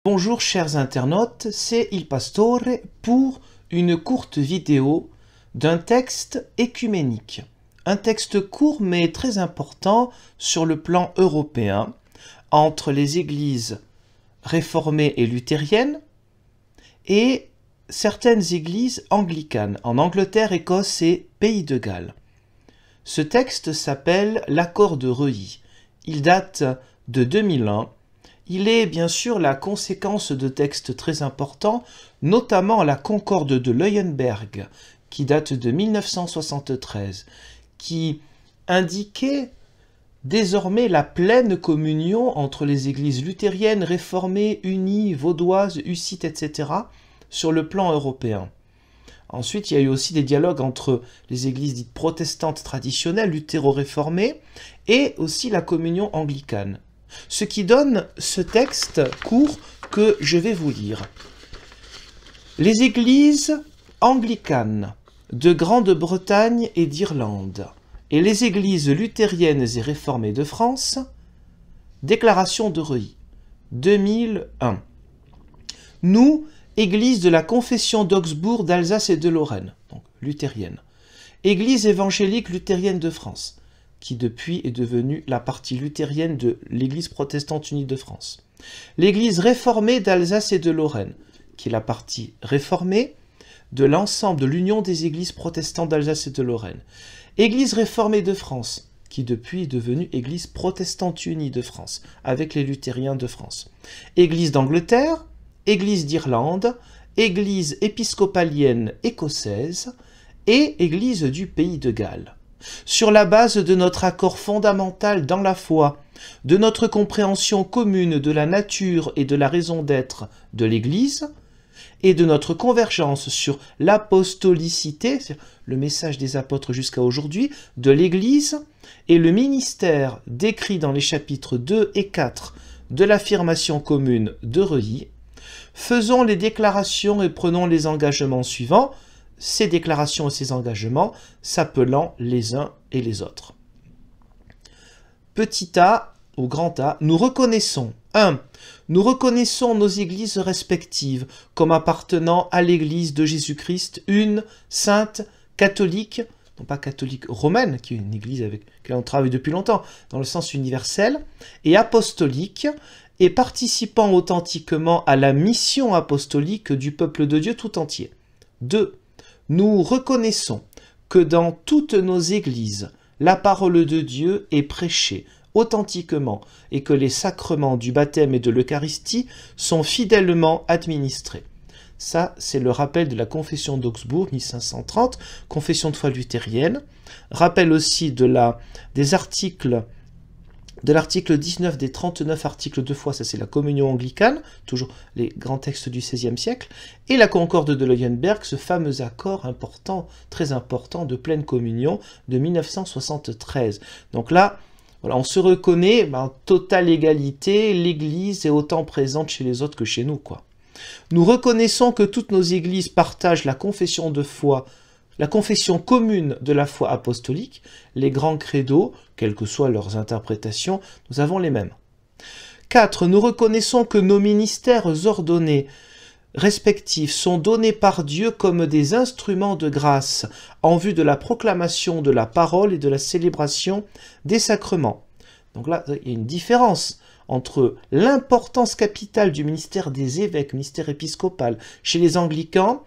Bonjour chers internautes, c'est Il Pastore pour une courte vidéo d'un texte œcuménique. Un texte court mais très important sur le plan européen entre les églises réformées et luthériennes et certaines églises anglicanes en Angleterre, Écosse et Pays de Galles. Ce texte s'appelle l'Accord de Reuilly. Il date de 2001. Il est bien sûr la conséquence de textes très importants, notamment la Concorde de Leuenberg, qui date de 1973, qui indiquait désormais la pleine communion entre les églises luthériennes, réformées, unies, vaudoises, hussites, etc., sur le plan européen. Ensuite, il y a eu aussi des dialogues entre les églises dites protestantes traditionnelles, luthéro-réformées, et aussi la communion anglicane. Ce qui donne ce texte court que je vais vous lire. Les églises anglicanes de Grande-Bretagne et d'Irlande et les églises luthériennes et réformées de France, déclaration de Reuilly, 2001. Nous, Église de la Confession d'Augsbourg, d'Alsace et de Lorraine, donc luthérienne. Église évangélique luthérienne de France, qui depuis est devenue la partie luthérienne de l'Église protestante unie de France. L'Église réformée d'Alsace et de Lorraine, qui est la partie réformée de l'ensemble de l'Union des Églises protestantes d'Alsace et de Lorraine. Église réformée de France, qui depuis est devenue Église protestante unie de France, avec les luthériens de France. Église d'Angleterre, Église d'Irlande, Église épiscopalienne écossaise et Église du Pays de Galles. Sur la base de notre accord fondamental dans la foi, de notre compréhension commune de la nature et de la raison d'être de l'Église, et de notre convergence sur l'apostolicité, le message des apôtres jusqu'à aujourd'hui, de l'Église, et le ministère décrit dans les chapitres 2 et 4 de l'affirmation commune de Reuilly, faisons les déclarations et prenons les engagements suivants, ces déclarations et ces engagements s'appelant les uns et les autres. Petit a ou grand A, nous reconnaissons 1. Nous reconnaissons nos églises respectives comme appartenant à l'église de Jésus-Christ, une, sainte, catholique, non pas catholique romaine, qui est une église avec laquelle on travaille depuis longtemps, dans le sens universel, et apostolique, et participant authentiquement à la mission apostolique du peuple de Dieu tout entier. 2. Nous reconnaissons que dans toutes nos églises, la parole de Dieu est prêchée authentiquement et que les sacrements du baptême et de l'Eucharistie sont fidèlement administrés. Ça, c'est le rappel de la Confession d'Augsbourg, 1530, Confession de foi luthérienne. Rappel aussi des articles de l'article 19 des 39 articles de foi, ça c'est la communion anglicane, toujours les grands textes du XVIe siècle, et la Concorde de Leuenberg, ce fameux accord important, très important, de pleine communion de 1973. Donc là, voilà, on se reconnaît en totale égalité, l'Église est autant présente chez les autres que chez nous, quoi. Nous reconnaissons que toutes nos églises partagent la confession de foi, la confession commune de la foi apostolique, les grands credos, quelles que soient leurs interprétations, nous avons les mêmes. 4. Nous reconnaissons que nos ministères ordonnés respectifs sont donnés par Dieu comme des instruments de grâce en vue de la proclamation de la parole et de la célébration des sacrements. Donc là, il y a une différence entre l'importance capitale du ministère des évêques, ministère épiscopal, chez les anglicans,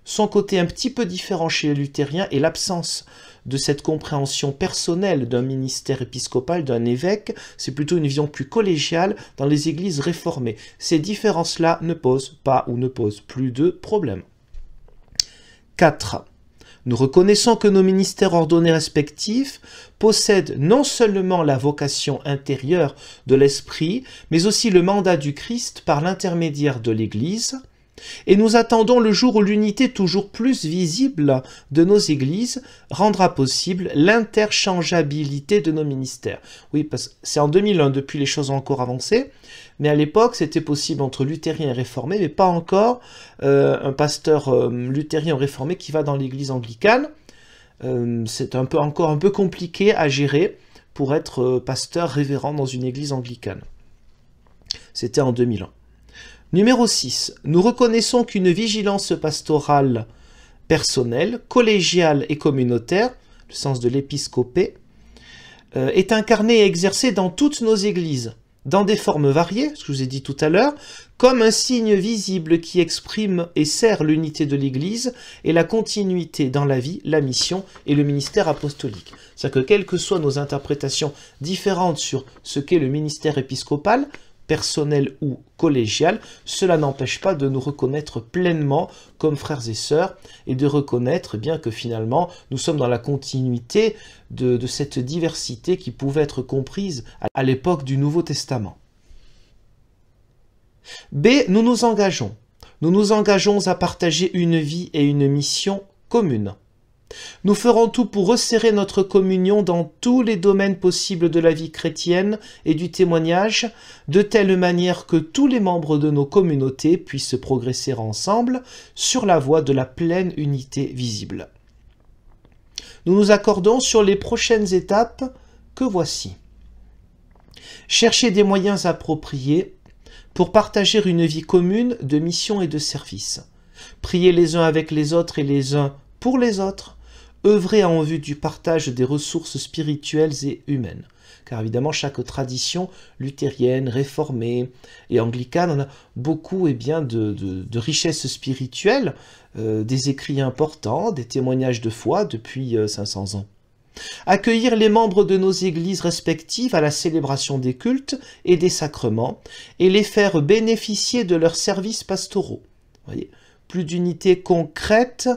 son côté un petit peu différent chez les luthériens et l'absence de cette compréhension personnelle d'un ministère épiscopal, d'un évêque, c'est plutôt une vision plus collégiale dans les églises réformées. Ces différences-là ne posent pas ou ne posent plus de problème. 4. Nous reconnaissons que nos ministères ordonnés respectifs possèdent non seulement la vocation intérieure de l'Esprit, mais aussi le mandat du Christ par l'intermédiaire de l'Église, et nous attendons le jour où l'unité toujours plus visible de nos églises rendra possible l'interchangeabilité de nos ministères. Oui, parce que c'est en 2001, depuis les choses ont encore avancé, mais à l'époque c'était possible entre luthériens et réformés, mais pas encore un pasteur luthérien ou réformé qui va dans l'église anglicane. C'est encore un peu compliqué à gérer pour être pasteur révérend dans une église anglicane. C'était en 2001. Numéro 6. Nous reconnaissons qu'une vigilance pastorale personnelle, collégiale et communautaire, le sens de l'épiscopé, est incarnée et exercée dans toutes nos églises, dans des formes variées, ce que je vous ai dit tout à l'heure, comme un signe visible qui exprime et sert l'unité de l'Église et la continuité dans la vie, la mission et le ministère apostolique. C'est-à-dire que quelles que soient nos interprétations différentes sur ce qu'est le ministère épiscopal, personnel ou collégial, cela n'empêche pas de nous reconnaître pleinement comme frères et sœurs et de reconnaître bien que finalement nous sommes dans la continuité de cette diversité qui pouvait être comprise à l'époque du Nouveau Testament. B. Nous nous engageons. Nous nous engageons à partager une vie et une mission communes. Nous ferons tout pour resserrer notre communion dans tous les domaines possibles de la vie chrétienne et du témoignage, de telle manière que tous les membres de nos communautés puissent progresser ensemble sur la voie de la pleine unité visible. Nous nous accordons sur les prochaines étapes que voici. Chercher des moyens appropriés pour partager une vie commune de mission et de service. Prier les uns avec les autres et les uns pour les autres. Œuvrer en vue du partage des ressources spirituelles et humaines. Car évidemment, chaque tradition luthérienne, réformée et anglicane en a beaucoup de richesses spirituelles, des écrits importants, des témoignages de foi depuis 500 ans. Accueillir les membres de nos églises respectives à la célébration des cultes et des sacrements et les faire bénéficier de leurs services pastoraux. Vous voyez, plus d'unité concrète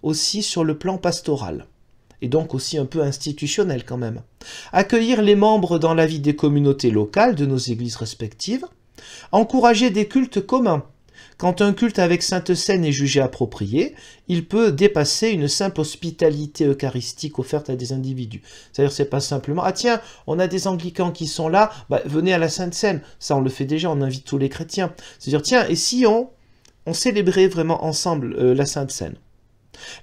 aussi sur le plan pastoral, et donc aussi un peu institutionnel quand même. Accueillir les membres dans la vie des communautés locales de nos églises respectives, encourager des cultes communs. Quand un culte avec Sainte Seine est jugé approprié, il peut dépasser une simple hospitalité eucharistique offerte à des individus. C'est-à-dire c'est pas simplement « Ah tiens, on a des anglicans qui sont là, venez à la Sainte Seine ». Ça on le fait déjà, on invite tous les chrétiens. C'est-à-dire tiens, et si on célébrait vraiment ensemble la Sainte Seine.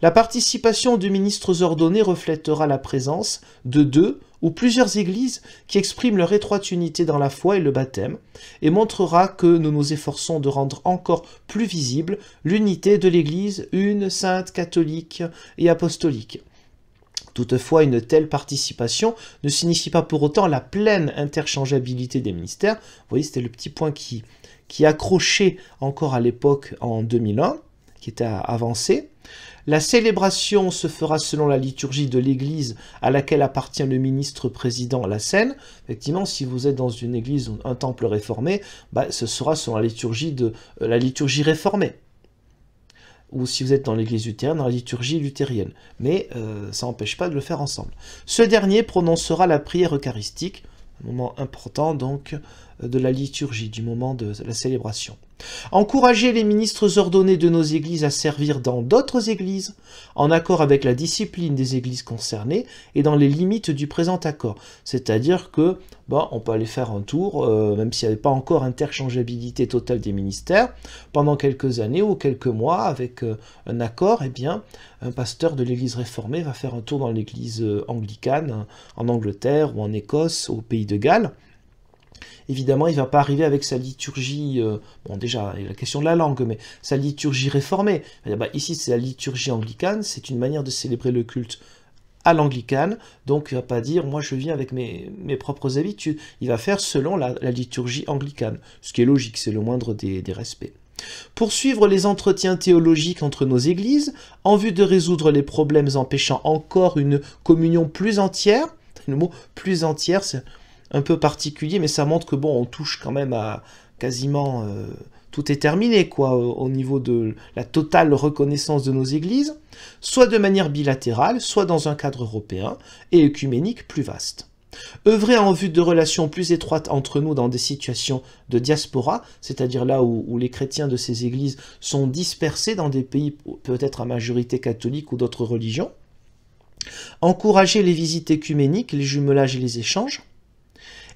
La participation de ministres ordonnés reflètera la présence de 2 ou plusieurs églises qui expriment leur étroite unité dans la foi et le baptême, et montrera que nous nous efforçons de rendre encore plus visible l'unité de l'Église, une, sainte, catholique et apostolique. Toutefois, une telle participation ne signifie pas pour autant la pleine interchangeabilité des ministères. Vous voyez, c'était le petit point qui accrochait encore à l'époque en 2001, qui était avancé. La célébration se fera selon la liturgie de l'Église à laquelle appartient le ministre-président à la scène. Effectivement, si vous êtes dans une église ou un temple réformé, ce sera selon la liturgie réformée. Ou si vous êtes dans l'église luthérienne, dans la liturgie luthérienne. Mais ça n'empêche pas de le faire ensemble. Ce dernier prononcera la prière eucharistique, un moment important donc de la liturgie, du moment de la célébration. Encourager les ministres ordonnés de nos églises à servir dans d'autres églises, en accord avec la discipline des églises concernées et dans les limites du présent accord. C'est-à-dire que, on peut aller faire un tour, même s'il n'y avait pas encore interchangeabilité totale des ministères, pendant quelques années ou quelques mois, avec un accord, un pasteur de l'église réformée va faire un tour dans l'église anglicane, en Angleterre ou en Écosse, au pays de Galles. Évidemment, il ne va pas arriver avec sa liturgie, déjà, il y a la question de la langue, mais sa liturgie réformée. Ici, c'est la liturgie anglicane, c'est une manière de célébrer le culte à l'anglicane, donc il ne va pas dire, moi je viens avec mes propres habitudes. Il va faire selon la liturgie anglicane, ce qui est logique, c'est le moindre des respects. Poursuivre les entretiens théologiques entre nos églises, en vue de résoudre les problèmes empêchant encore une communion plus entière. Le mot « plus entière », c'est un peu particulier, mais ça montre que on touche quand même à quasiment tout est terminé au niveau de la totale reconnaissance de nos églises, soit de manière bilatérale, soit dans un cadre européen et œcuménique plus vaste. Œuvrer en vue de relations plus étroites entre nous dans des situations de diaspora, c'est-à-dire là où les chrétiens de ces églises sont dispersés dans des pays peut-être à majorité catholique ou d'autres religions. Encourager les visites œcuméniques, les jumelages et les échanges.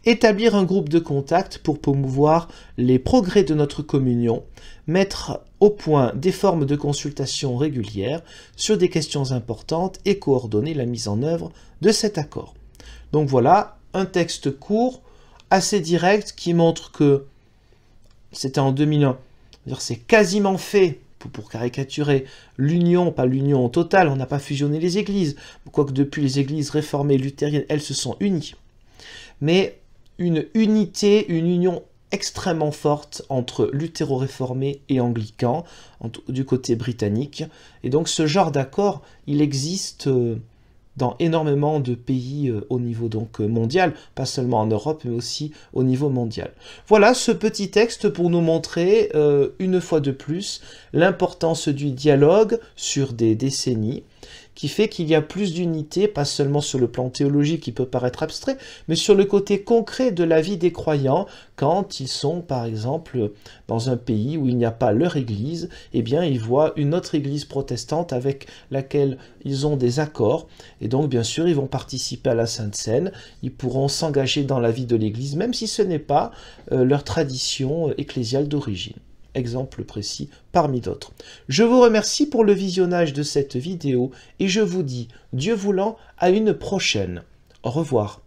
Établir un groupe de contact pour promouvoir les progrès de notre communion, mettre au point des formes de consultation régulières sur des questions importantes et coordonner la mise en œuvre de cet accord. Donc voilà, un texte court, assez direct, qui montre que, c'était en 2001, C'est quasiment fait, pour caricaturer, l'union, pas l'union totale, on n'a pas fusionné les églises, quoique depuis les églises réformées luthériennes, elles se sont unies. Mais une unité, une union extrêmement forte entre luthéro-réformés et anglicans, du côté britannique. Et donc ce genre d'accord, il existe dans énormément de pays au niveau donc mondial, pas seulement en Europe, mais aussi au niveau mondial. Voilà ce petit texte pour nous montrer, une fois de plus, l'importance du dialogue sur des décennies, qui fait qu'il y a plus d'unité, pas seulement sur le plan théologique qui peut paraître abstrait, mais sur le côté concret de la vie des croyants, quand ils sont par exemple dans un pays où il n'y a pas leur église, eh bien ils voient une autre église protestante avec laquelle ils ont des accords, et donc bien sûr ils vont participer à la Sainte Seine, ils pourront s'engager dans la vie de l'église, même si ce n'est pas leur tradition ecclésiale d'origine. Exemple précis parmi d'autres. Je vous remercie pour le visionnage de cette vidéo et je vous dis, Dieu voulant, à une prochaine. Au revoir.